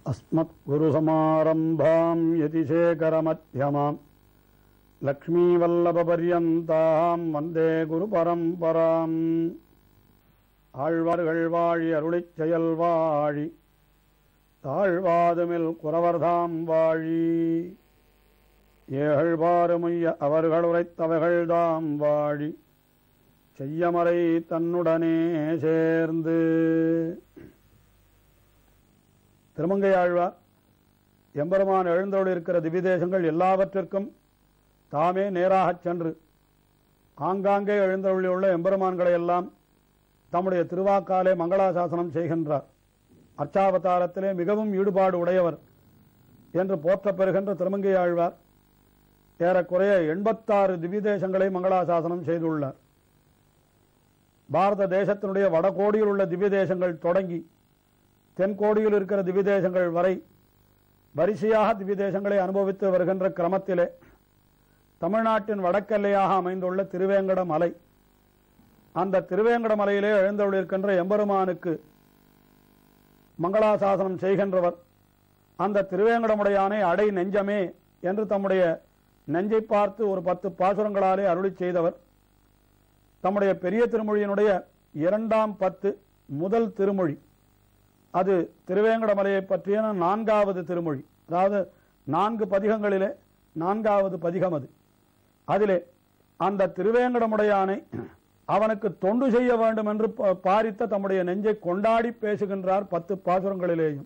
अस्मत्गुरुसमारम्भां यतिशेखरमध्यमां लक्ष्मीवल्लभपर्यन्तां वन्दे गुरुपरम्पराम् ஆழ்வார்கள் வாழி அருளிச் செயல் வாழி தாழ்வாதுமில் குறவர்தாம் வாழி ஏகழ்வாறுமைய அவர்கள் உரைத்தவைகள்தாம் வாழி செய்யமறை தன்னுடனே சேர்ந்து. திருமங்கை ஆழ்வார் எம்பெருமான் எழுந்தருள் இருக்கிற திவ்யதேசங்கள் எல்லாவற்றிற்கும் தாமே நேராகச் சென்று ஆங்காங்கே எழுந்தருளியுள்ள எம்பெருமான்களை எல்லாம் தம்முடைய திருவாக்காலே மங்களாசாசனம் செய்கின்றார். அர்ச்சாவதாரத்திலே மிகவும் ஈடுபாடு உடையவர் என்று போற்றப் பெறுகின்ற திருமங்கை ஆழ்வார் ஏறக்குறைய 86 திவ்யதேசங்களை மங்களாசாசனம் செய்துள்ளார். பாரத தேசத்தினுடைய வடகோடியில் உள்ள திவ்யதேசங்கள் தொடங்கி தென்கோடியில் இருக்கிற திவ்யதேசங்கள் வரை வரிசையாக திவ்யதேசங்களை அனுபவித்து வருகின்ற கிரமத்திலே தமிழ்நாட்டின் வடக்கெல்லையாக அமைந்துள்ள திருவேங்கட மலை, அந்த திருவேங்கட மலையிலே எழுந்தருளிருக்கின்ற எம்பெருமானுக்கு மங்களாசாசனம் செய்கின்றவர் அந்த திருவேங்கடமுடையானை அடை நெஞ்சமே என்று தம்முடைய நெஞ்சை பார்த்து ஒரு 10 பாசுரங்களாலே அருளி செய்தவர். தம்முடைய பெரிய திருமொழியினுடைய 2ஆம் 10 முதல் திருமொழி, அது திருவேங்கடமலையை பற்றிய 4வது திருமொழி, அதாவது 4 பதிகங்களிலே 4வது பதிகம் அது. அதிலே அந்த திருவேங்கடமுடையானை அவனுக்கு தொண்டு செய்ய வேண்டும் என்று பாரித்த தம்முடைய நெஞ்சை கொண்டாடி பேசுகின்றார் 10 பாசுரங்களிலேயும்.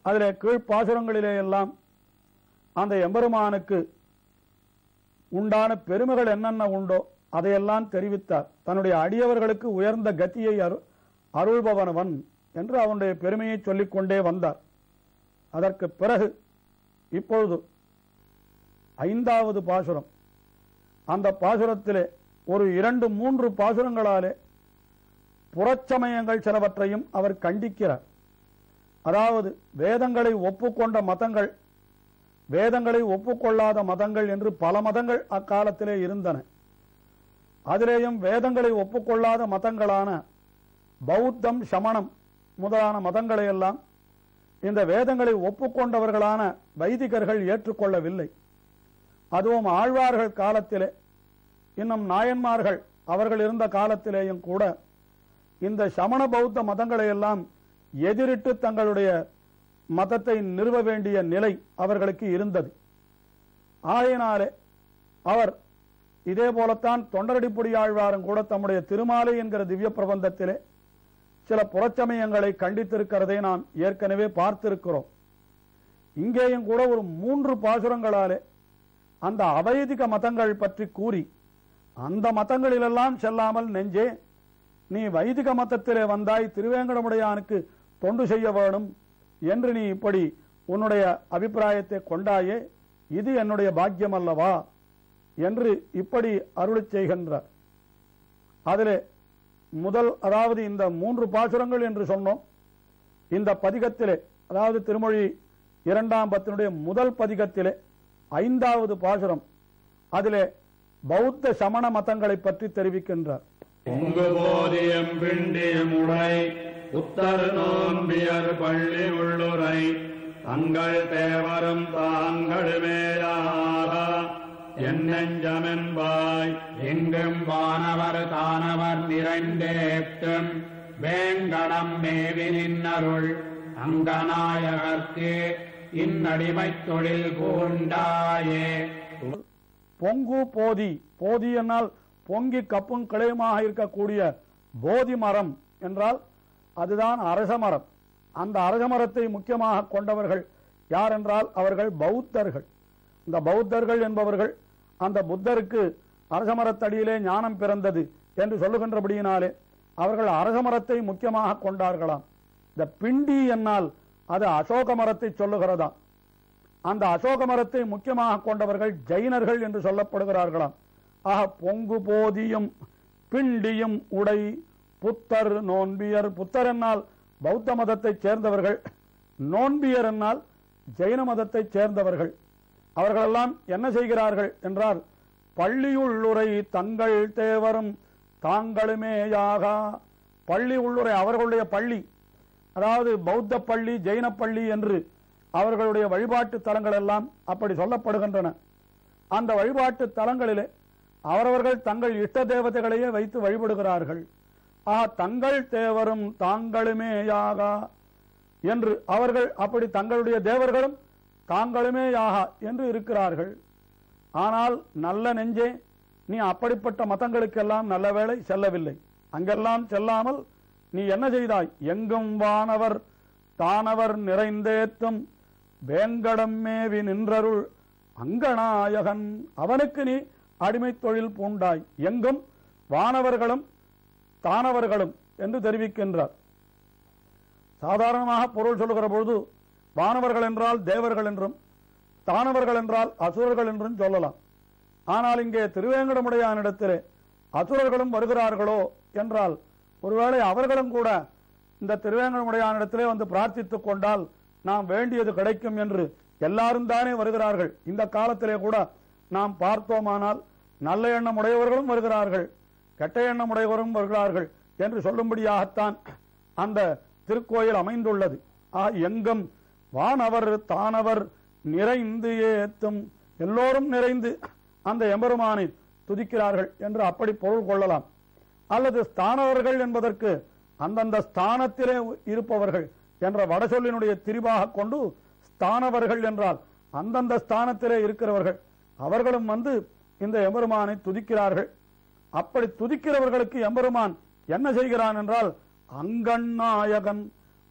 அதிலே கீழ் பாசுரங்களிலே எல்லாம் அந்த எம்பெருமானுக்கு உண்டான பெருமைகள் என்னென்ன உண்டோ அதையெல்லாம் தெரிவித்தார். தன்னுடைய அடியவர்களுக்கு உயர்ந்த கத்தியை அருள்பவனவன் என்று அவனுடைய பெருமையை சொல்லிக்கொண்டே வந்தார். அதற்கு பிறகு இப்பொழுது 5வது பாசுரம், அந்த பாசுரத்திலே ஒரு 2-3 பாசுரங்களாலே புறச்சமயங்கள் சிலவற்றையும் அவர் கண்டிக்கிறார். அதாவது வேதங்களை ஒப்புக்கொண்ட மதங்கள், வேதங்களை ஒப்புக்கொள்ளாத மதங்கள் என்று பல மதங்கள் அக்காலத்திலே இருந்தன. அதிலேயும் வேதங்களை ஒப்புக்கொள்ளாத மதங்களான பௌத்தம், சமணம் முதலான மதங்களை எல்லாம் இந்த வேதங்களை ஒப்புக்கொண்டவர்களான வைதிகர்கள் ஏற்றுக்கொள்ளவில்லை. அதுவும் ஆழ்வார்கள் காலத்திலே, இன்னும் நாயன்மார்கள் அவர்கள் இருந்த காலத்திலேயும் கூட இந்த சமண பௌத்த மதங்களை எல்லாம் எதிரிட்டு தங்களுடைய மதத்தை நிறுவ வேண்டிய நிலை அவர்களுக்கு இருந்தது. ஆகையினாலே அவர் இதே போலத்தான் தொண்டரடிப்புடி ஆழ்வாரும் கூட தம்முடைய திருமாலை என்கிற திவ்ய பிரபந்தத்திலே சில புறச்சமயங்களை கண்டித்திருக்கிறதை நாம் ஏற்கனவே பார்த்திருக்கிறோம். இங்கேயும் கூட ஒரு 3 பாசுரங்களாலே அந்த அவைதிக மதங்கள் பற்றி கூறி, அந்த மதங்களிலெல்லாம் செல்லாமல் நெஞ்சே நீ வைதிக மதத்திலே வந்தாய், திருவேங்கடமுடையானுக்கு தொண்டு செய்ய வேணும் என்று நீ இப்படி உன்னுடைய அபிப்பிராயத்தை கொண்டாயே, இது என்னுடைய பாக்கியம் அல்லவா என்று இப்படி அருளிச் செய்கின்றார். அதிலே முதல், அதாவது இந்த 3 பாசுரங்கள் என்று சொன்னோம். இந்த பதிகத்திலே, அதாவது திருமொழி 2ஆம் 10 முதல் பதிகத்திலே 5வது பாசுரம், அதிலே பௌத்த சமண மதங்களை பற்றி தெரிவிக்கின்றார். பொங்கு போதியம் பிண்டியம் உடை புத்தர் நோன்பியர் பள்ளி உள்ளுரை தங்கள் தேவரும் தாங்களுமேயாக என்னெஞ்சமென்பாய் எங்கும் வானவர் தானவர் நிறைந்தேத்தும் வேங்கடம் மேவி நின்னருள் அங்கநாயகர்க்கு இந்நடிமைத் தொழில் பூண்டாயே. பொங்கு போதி, போதி என்னால் பொங்கி கப்பும் கிளையுமாக இருக்கக்கூடிய போதி மரம் என்றால் அதுதான் அரச மரம். அந்த அரச மரத்தை முக்கியமாக கொண்டவர்கள் யார் என்றால் அவர்கள் பௌத்தர்கள். இந்த பௌத்தர்கள் என்பவர்கள் அந்த புத்தருக்கு அரச மரத்தடியிலே ஞானம் பிறந்தது என்று சொல்லுகின்றபடியினாலே அவர்கள் அரச மரத்தை முக்கியமாக கொண்டார்களாம். இந்த பிண்டி என்னால் அது அசோக மரத்தை சொல்லுகிறதாம். அந்த அசோக மரத்தை முக்கியமாக கொண்டவர்கள் ஜைனர்கள் என்று சொல்லப்படுகிறார்களாம். ஆக பொங்கு போதியும் பிண்டியும் உடை புத்தர் நோன்பியர், புத்தர் என்னால் பௌத்த மதத்தை சேர்ந்தவர்கள், நோன்பியர் என்னால் ஜெயின மதத்தை சேர்ந்தவர்கள். அவர்களெல்லாம் என்ன செய்கிறார்கள் என்றால், பள்ளியுள்ளுரை தங்கள் தேவரும் தாங்களுமேயாக, பள்ளி உள்ளுரை அவர்களுடைய பள்ளி, அதாவது பௌத்த பள்ளி, ஜெயின பள்ளி என்று அவர்களுடைய வழிபாட்டு தலங்கள் எல்லாம் அப்படி சொல்லப்படுகின்றன. அந்த வழிபாட்டு தலங்களிலே அவரவர்கள் தங்கள் இஷ்ட தேவதைகளையே வைத்து வழிபடுகிறார்கள். தங்கள் தேவரும் தாங்களுமேயாக என்று அவர்கள் அப்படி தங்களுடைய தேவர்களும் தாங்களுமேயாக என்று இருக்கிறார்கள். ஆனால் நல்ல நெஞ்சே, நீ அப்படிப்பட்ட மதங்களுக்கெல்லாம் நல்ல வேளை செல்லவில்லை. அங்கெல்லாம் செல்லாமல் நீ என்ன செய்தாய்? எங்கும் வானவர் தானவர் நிறைந்தேத்தும் வேங்கடம் மேவி நின்றருள் அங்கநாயகன், அவனுக்கு நீ அடிமை தொழில் பூண்டாய். எங்கும் வானவர்களும் தானவர்களும் என்று தெரிவிக்கின்றார். சாதாரணமாக பொருள் சொல்லுகிற பொழுது வானவர்கள் என்றால் தேவர்கள் என்றும், தானவர்கள் என்றால் அசுரர்கள் என்றும் சொல்லலாம். ஆனால் இங்கே திருவேங்கடமுடையானிடத்திலே அசுரர்களும் வருகிறார்களோ என்றால், ஒருவேளை அவர்களும் கூட இந்த திருவேங்கடமுடையானிடத்திலே வந்து பிரார்த்தித்துக் கொண்டால் நாம் வேண்டியது கிடைக்கும் என்று எல்லாரும் தானே வருகிறார்கள். இந்த காலத்திலே கூட நாம் பார்த்தோமானால் நல்ல எண்ணம் உடையவர்களும் வருகிறார்கள், கெட்ட எண்ணம் உடையவரும் வருகிறார்கள் என்று சொல்லும்படியாகத்தான் அந்த திருக்கோயில் அமைந்துள்ளது. எங்கும் வானவர் தானவர் நிறைந்து ஏத்தும், எல்லோரும் நிறைந்து அந்த எம்பெருமானை துதிக்கிறார்கள் என்று அப்படி பொருள் கொள்ளலாம். அல்லது ஸ்தானவர்கள் என்பதற்கு அந்தந்த ஸ்தானத்திலே இருப்பவர்கள் என்ற வடசொல்லினுடைய திரிவாக கொண்டு ஸ்தானவர்கள் என்றால் அந்தந்த ஸ்தானத்திலே இருக்கிறவர்கள், அவர்களும் வந்து இந்த எம்பெருமானை துதிக்கிறார்கள். அப்படி துதிக்கிறவர்களுக்கு எம்பெருமான் என்ன செய்கிறான் என்றால் அங்கண் நாயகன்.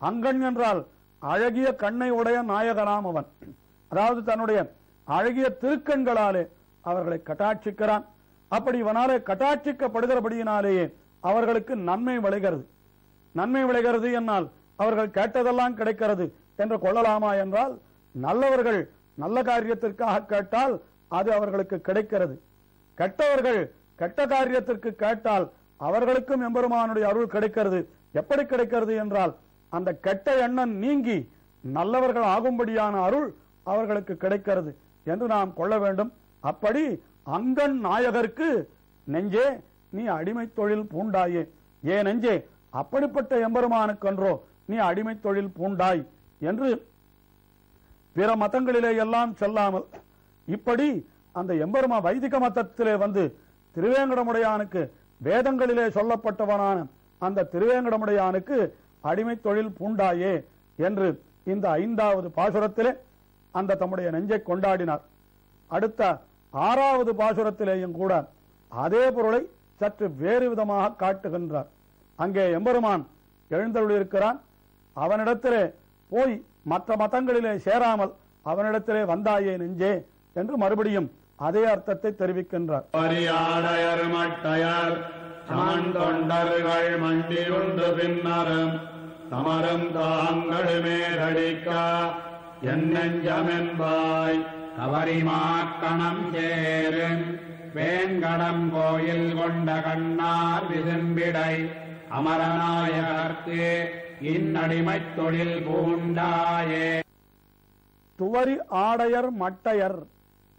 அங்கண் என்றால் அழகிய கண்ணை உடைய நாயகனாம் அவன். அதாவது தன்னுடைய அழகிய திருக்கண்களாலே அவர்களை கட்டாட்சிக்கிறான். அப்படி இவனாலே கட்டாட்சிக்கப்படுகிறபடியினாலேயே அவர்களுக்கு நன்மை விளைகிறது. நன்மை விளைகிறது என்னால் அவர்கள் கேட்டதெல்லாம் கிடைக்கிறது என்று கொள்ளலாமா என்றால், நல்லவர்கள் நல்ல காரியத்திற்காக கேட்டால் அது அவர்களுக்கு கிடைக்கிறது. கெட்டவர்கள் கெட்ட காரியத்திற்கு கேட்டால் அவர்களுக்கும் எம்பெருமானுடைய அருள் கிடைக்கிறது. எப்படி கிடைக்கிறது என்றால், அந்த கெட்ட எண்ணம் நீங்கி நல்லவர்கள் ஆகும்படியான அருள் அவர்களுக்கு கிடைக்கிறது என்று நாம் கொள்ள வேண்டும். அப்படி அங்கண் நாயகருக்கு நெஞ்சே நீ அடிமை தொழில் பூண்டாயே. நெஞ்சே, அப்படிப்பட்ட எம்பெருமானுக்கென்றோ நீ அடிமை தொழில் பூண்டாய் என்று பிற மதங்களிலே எல்லாம் செல்லாமல் இப்படி அந்த எம்பெருமா வைதிக மதத்திலே வந்து திருவேங்கடமுடையானுக்கு வேதங்களிலே சொல்லப்பட்டவனான அந்த திருவேங்கடமுடையானுக்கு அடிமை தொழில் பூண்டாயே என்று இந்த 5வது பாசுரத்திலே அந்த தம்முடைய நெஞ்சை கொண்டாடினார். அடுத்த 6வது பாசுரத்திலேயும் கூட அதே பொருளை சற்று வேறு விதமாக காட்டுகின்றார். அங்கே எம்பெருமான் எழுந்தருளியிருக்கிறான். அவனிடத்திலே போய் மற்ற மதங்களிலே சேராமல் அவனிடத்திலே வந்தாயே நெஞ்சே என்று மறுபடியும் அதே அர்த்தத்தை தெரிவிக்கின்றார். பரியாடையர் மட்டையர் சமன் தொண்டர்கள் மண்டியுண்டு பின்னரும் தமரும் தாங்களுமே தடிக்க என் நெஞ்சமென்பாய் கவரிமாக்கணம் சேரும் வேங்கடம் கோயில் கொண்ட கண்ணார் விசும்பிடை அமரநாயகர்க்கு இன்னடிமைத் தொழில் பூண்டாயே. துவரி ஆடையர் மட்டையர்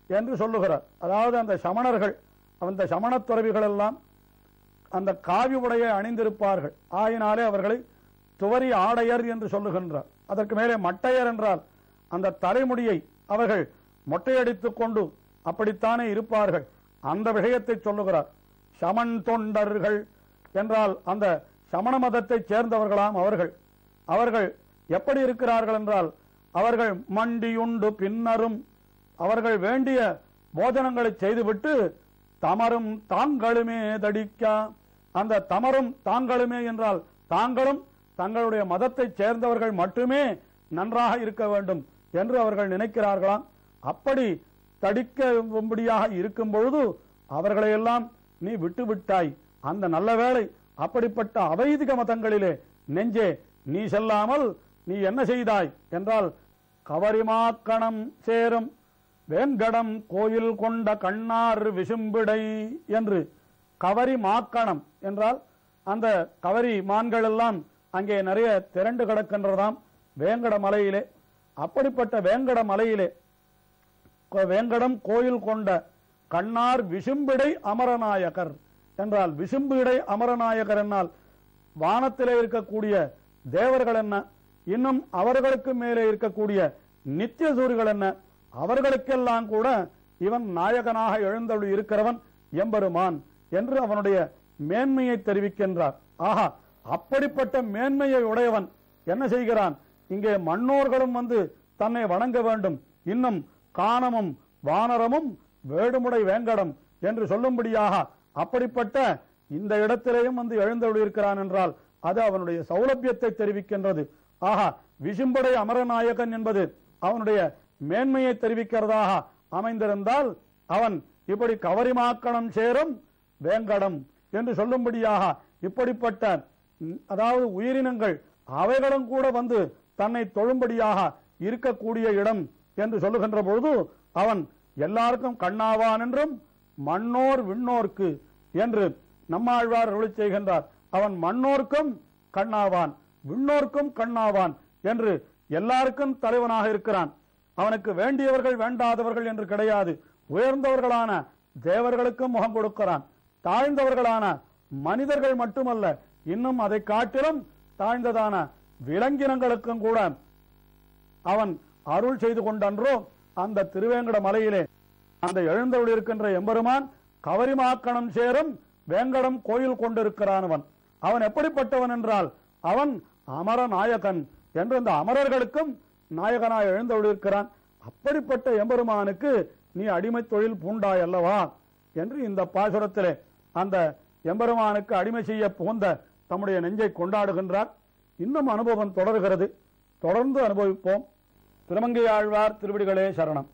என்று சொல்லுகிறார். அதாவது அந்த சமணர்கள், அந்த சமணத் துறவிகள் எல்லாம் அந்த காவி உடையை அணிந்திருப்பார்கள். ஆயினாலே அவர்களை துவரி ஆடையர் என்று சொல்லுகின்றார். அதற்கு மேலே மட்டையர் என்றால் அந்த தலைமுடியை அவர்கள் மொட்டையடித்துக் கொண்டு அப்படித்தானே இருப்பார்கள். அந்த விஷயத்தை சொல்லுகிறார். சமன் தொண்டர்கள் என்றால் அந்த சமண மதத்தைச் சேர்ந்தவர்களாம் அவர்கள். அவர்கள் எப்படி இருக்கிறார்கள் என்றால், அவர்கள் மண்டியுண்டு பின்னரும், அவர்கள் வேண்டிய போஜனங்களை செய்துவிட்டு தமரும் தாங்களுமே தடிக்க, அந்த தமரும் தாங்களுமே என்றால் தாங்களும் தங்களுடைய மதத்தைச் சேர்ந்தவர்கள் மட்டுமே நன்றாக இருக்க வேண்டும் என்று அவர்கள் நினைக்கிறார்களாம். அப்படி தடிக்கும்படியாக இருக்கும் பொழுது அவர்களையெல்லாம் நீ விட்டுவிட்டாய். அந்த நல்ல வேளை அப்படிப்பட்ட அவைதிக மதங்களிலே நெஞ்சே நீ செல்லாமல் நீ என்ன செய்தாய் என்றால், கவரிமாக்கணம் சேரும் வேங்கடம் கோயில் கொண்ட கண்ணார் விசும்பிடை என்று. கவரி மாக்கணம் என்றால் அந்த கவரி மான்கள் எல்லாம் அங்கே நிறைய திரண்டு கிடக்கின்றதாம் வேங்கட மலையிலே. அப்படிப்பட்ட வேங்கட மலையிலே வேங்கடம் கோயில் கொண்ட கண்ணார் விசும்பிடை அமரநாயகர் என்றால், விசும்பிடை அமரநாயகர் என்னால் வானத்திலே இருக்கக்கூடிய தேவர்கள் என்ன, இன்னும் அவர்களுக்கு மேலே இருக்கக்கூடிய நித்திய சூரிகள் என்ன, அவர்களுக்கெல்லாம் கூட இவன் நாயகனாக எழுந்தருளி இருக்கிறவன் எம்பெருமான் என்று அவனுடைய மேன்மையை தெரிவிக்கின்றார். ஆஹா, அப்படிப்பட்ட மேன்மையை உடையவன் என்ன செய்கிறான்? இங்கே மன்னோர்களும் வந்து தன்னை வணங்க வேண்டும், இன்னும் காணமும் வானரமும் வேடுமுடை வேங்கடம் என்று சொல்லும்படியாக அப்படிப்பட்ட இந்த இடத்திலேயும் வந்து எழுந்தருளி இருக்கிறான் என்றால் அது அவனுடைய சௌலபியத்தை தெரிவிக்கின்றது. ஆஹா, விசும்படை அமரநாயகன் என்பது அவனுடைய மேன்மையை தெரிவிக்கிறதாக அமைந்திருந்தால் அவன் இப்படி கவரிமாக்கணம் சேரும் வேங்கடம் என்று சொல்லும்படியாக இப்படிப்பட்ட அதாவது உயிரினங்கள் அவைகளும் கூட வந்து தன்னை தொழும்படியாக இருக்கக்கூடிய இடம் என்று சொல்லுகின்ற பொழுது அவன் எல்லாருக்கும் கண்ணாவான் என்றும் மண்ணோர் விண்ணோர்க்கு என்று நம்மாழ்வார் அருளி செய்கின்றார். அவன் மண்ணோர்க்கும் கண்ணாவான், விண்ணோர்க்கும் கண்ணாவான் என்று எல்லாருக்கும் தலைவனாக இருக்கிறான். அவனுக்கு வேண்டியவர்கள் வேண்டாதவர்கள் என்று கிடையாது. உயர்ந்தவர்களான தேவர்களுக்கும் முகம் கொடுக்கிறான், தாழ்ந்தவர்களான மனிதர்கள் மட்டுமல்ல, இன்னும் அதை காட்டிலும் தாழ்ந்ததான விலங்கினங்களுக்கும் கூட அவன் அருள் செய்து கொண்டன்றோ அந்த திருவேங்கட மலையிலே அந்த எழுந்தருள் இருக்கின்ற எம்பெருமான் கவரிமாக்கணம் சேரும் வேங்கடம் கோயில் கொண்டிருக்கிறானவன். அவன் எப்படிப்பட்டவன் என்றால் அவன் அமர நாயகன் என்று அந்த அமரர்களுக்கும் நாயகனாய் எழுந்தருள் இருக்கிறான். அப்படிப்பட்ட எம்பெருமானுக்கு நீ அடிமை தொழில் பூண்டாய் அல்லவா என்று இந்த பாசுரத்திலே அந்த எம்பெருமானுக்கு அடிமை செய்ய புகுந்த தம்முடைய நெஞ்சை கொண்டாடுகின்றார். இன்னும் அனுபவம் தொடர்கிறது, தொடர்ந்து அனுபவிப்போம். திருமங்கையாழ்வார் திருவடிகளே சரணம்.